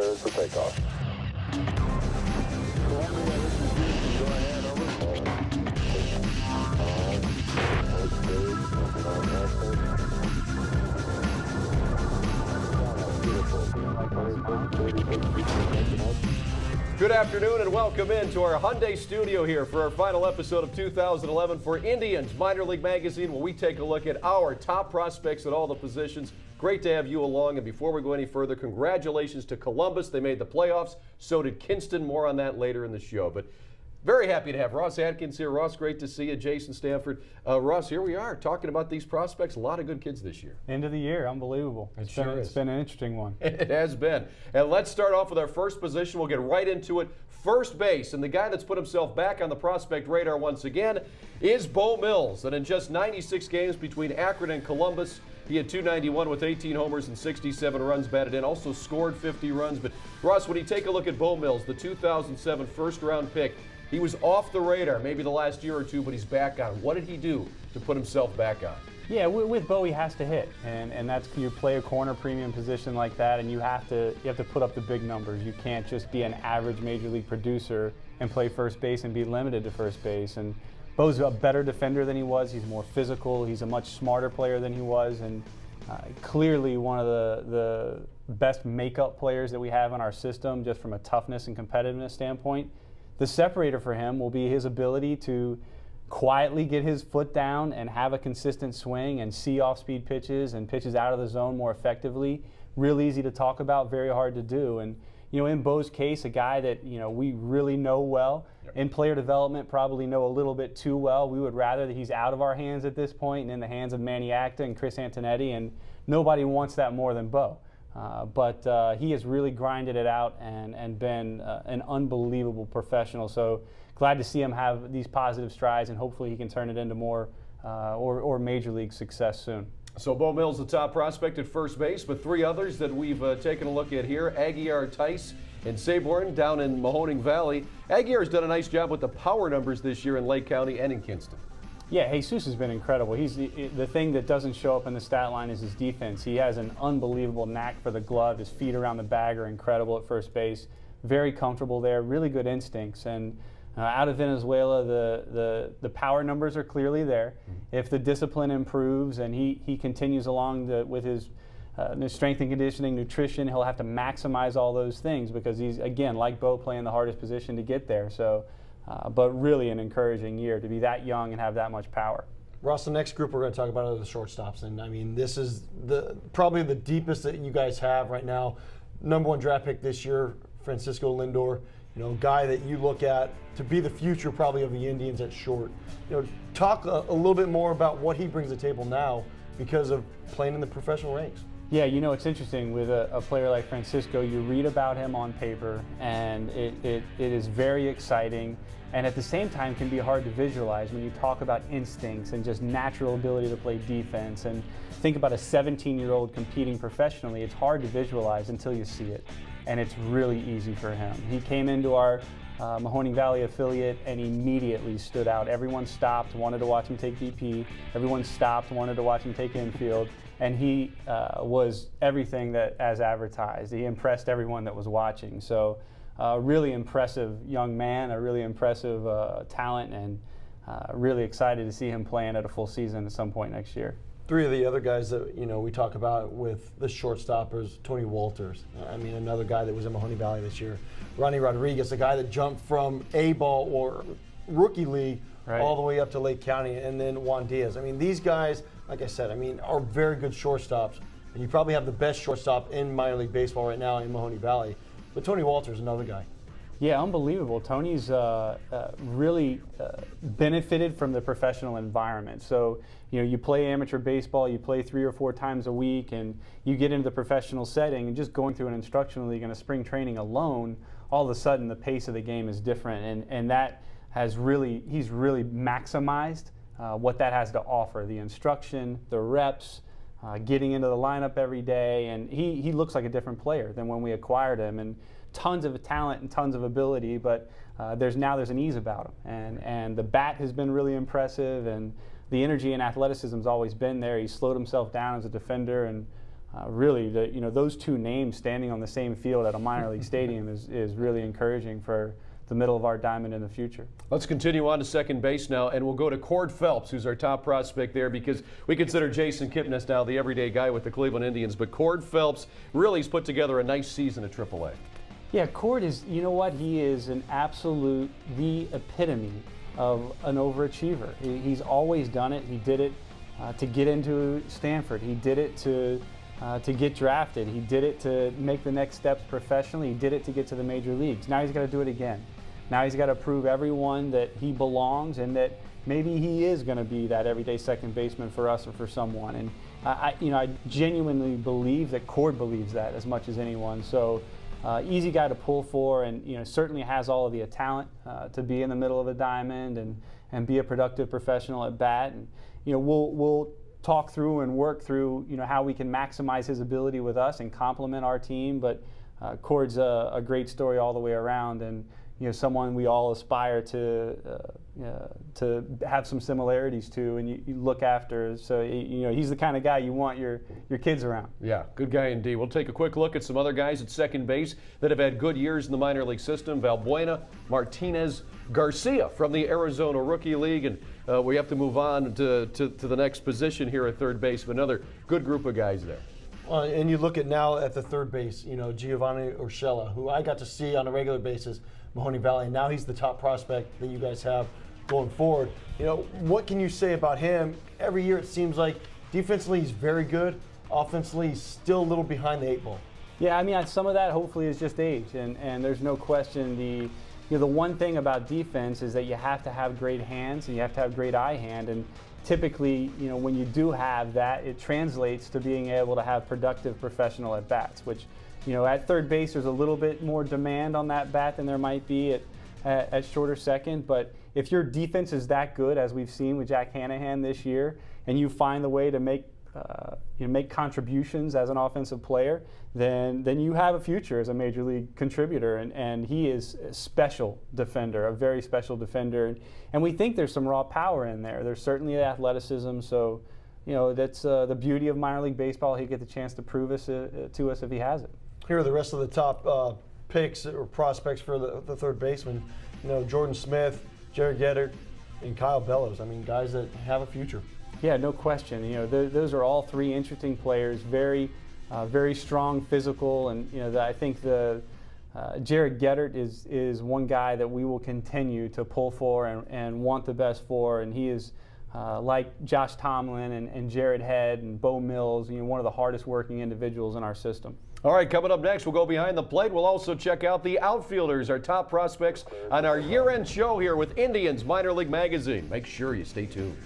cleared for takeoff. Good afternoon and welcome into our Hyundai studio here for our final episode of 2011 for Indians Minor League Magazine, where we take a look at our top prospects at all the positions. Great to have you along, and before we go any further, congratulations to Columbus. They made the playoffs. So did Kinston. More on that later in the show. But very happy to have Ross Atkins here. Ross, great to see you. Jason Stanford. Ross, here we are talking about these prospects. A lot of good kids this year. End of the year, unbelievable. It's been an interesting one. It has been. And let's start off with our first position. We'll get right into it. First base, and the guy that's put himself back on the prospect radar once again is Bo Mills. And in just 96 games between Akron and Columbus, he had .291 with 18 homers and 67 runs batted in. Also scored 50 runs. But Ross, when you take a look at Bo Mills, the 2007 first-round pick, he was off the radar maybe the last year or two, but he's back on. What did he do to put himself back on? Yeah, with Bo, he has to hit, and that's, you play a corner premium position like that, and you have to put up the big numbers. You can't just be an average major league producer and play first base and be limited to first base. And Bo's a better defender than he was. He's more physical. He's a much smarter player than he was, and clearly one of the best makeup players that we have in our system, just from a toughness and competitiveness standpoint. The separator for him will be his ability to quietly get his foot down and have a consistent swing and see off-speed pitches and pitches out of the zone more effectively. Real easy to talk about, very hard to do. And in Bo's case, a guy that we really know well. In player development, probably know a little bit too well. We would rather that he's out of our hands at this point and in the hands of Manny Acta and Chris Antonetti, and nobody wants that more than Bo. But he has really grinded it out and been an unbelievable professional. So glad to see him have these positive strides, and hopefully he can turn it into more or major league success soon. So Bo Mills, the top prospect at first base, but three others that we've taken a look at here: Aguiar, Tice, and Saborn down in Mahoning Valley. Aguiar's done a nice job with the power numbers this year in Lake County and in Kinston. Yeah, Jesus has been incredible. He's the thing that doesn't show up in the stat line is his defense. He has an unbelievable knack for the glove. His feet around the bag are incredible at first base. Very comfortable there, really good instincts. And out of Venezuela, the power numbers are clearly there. If the discipline improves and he continues along with his strength and conditioning, nutrition, he'll have to maximize all those things, because he's, again, like Bo, playing the hardest position to get there. So. But really an encouraging year to be that young and have that much power. Ross, the next group we're going to talk about are the shortstops. And, I mean, this is probably the deepest that you guys have right now. Number one draft pick this year, Francisco Lindor, guy that you look at to be the future probably of the Indians at short. Talk a little bit more about what he brings to the table now because of playing in the professional ranks. Yeah, it's interesting with a player like Francisco. You read about him on paper, and it is very exciting, and at the same time can be hard to visualize when you talk about instincts and just natural ability to play defense. And think about a 17-year-old competing professionally. It's hard to visualize until you see it, and it's really easy for him. He came into our Mahoning Valley affiliate and immediately stood out. Everyone stopped, wanted to watch him take BP. Everyone stopped, wanted to watch him take infield. And he was everything that as advertised. He impressed everyone that was watching. So really impressive young man, a really impressive talent, and really excited to see him playing at a full season at some point next year. Three of the other guys that we talk about with the shortstoppers: Tony Walters, I mean, another guy that was in Mahoning Valley this year; Ronnie Rodriguez, a guy that jumped from A-ball or rookie league all the way up to Lake County; and then Juan Diaz. I mean, these guys, like I said, are very good shortstops, and you probably have the best shortstop in minor league baseball right now in Mahoning Valley. But Tony Walters, another guy. Yeah, unbelievable. Tony's really benefited from the professional environment. So, you play amateur baseball, you play 3 or 4 times a week, and you get into the professional setting, and just going through an instructional league and a spring training alone, all of a sudden the pace of the game is different, and that he's really maximized what that has to offer: the instruction, the reps, getting into the lineup every day, and he looks like a different player than when we acquired him. And tons of talent and tons of ability, but there's an ease about him, and the bat has been really impressive, and the energy and athleticism has always been there. He's slowed himself down as a defender, and really, those two names standing on the same field at a minor league stadium is really encouraging for the middle of our diamond in the future. Let's continue on to second base now, and we'll go to Cord Phelps, who's our top prospect there, because we consider Jason Kipnis now the everyday guy with the Cleveland Indians. But Cord Phelps really has put together a nice season at AAA. Yeah, Cord is, he is the epitome of an overachiever. He's always done it. He did it to get into Stanford. He did it to get drafted. He did it to make the next steps professionally. He did it to get to the major leagues. Now he's got to do it again. Now he's got to prove everyone that he belongs and that maybe he is going to be that everyday second baseman for us or for someone. And I genuinely believe that Cord believes that as much as anyone. So easy guy to pull for, and certainly has all of the talent to be in the middle of a diamond and be a productive professional at bat. And we'll talk through and work through how we can maximize his ability with us and complement our team. But Cord's a great story all the way around, and someone we all aspire to have some similarities to, and you look after. So he's the kind of guy you want your kids around. Yeah, good guy indeed. We'll take a quick look at some other guys at second base that have had good years in the minor league system. Valbuena, Martinez, Garcia from the Arizona Rookie League, and we have to move on to the next position here at third base. But another good group of guys there. And you look at now at the third base, Giovanni Urshela, who I got to see on a regular basis, Mahoney Valley, and now he's the top prospect that you guys have going forward. What can you say about him? Every year it seems like defensively he's very good, offensively he's still a little behind the 8 ball. Yeah, some of that hopefully is just age, and there's no question the one thing about defense is that you have to have great hands and you have to have great eye hand, and typically, when you do have that, it translates to being able to have productive professional at bats, which at third base, there's a little bit more demand on that bat than there might be at shorter second. But if your defense is that good, as we've seen with Jack Hanahan this year, and you find the way to make contributions as an offensive player, then you have a future as a major league contributor. And he is a special defender, a very special defender. And we think there's some raw power in there. There's certainly athleticism. So, that's the beauty of minor league baseball. He'll get the chance to prove to us if he has it. Here are the rest of the top picks or prospects for the third baseman. Jordan Smith, Jared Gettert, and Kyle Bellows. Guys that have a future. Yeah, no question. Those are all three interesting players, very strong, physical, and I think Jared Gettert is one guy that we will continue to pull for and want the best for, and he is like Josh Tomlin and Jared Head and Bo Mills, one of the hardest working individuals in our system. All right, coming up next, we'll go behind the plate. We'll also check out the outfielders, our top prospects, on our year-end show here with Indians Minor League Magazine. Make sure you stay tuned.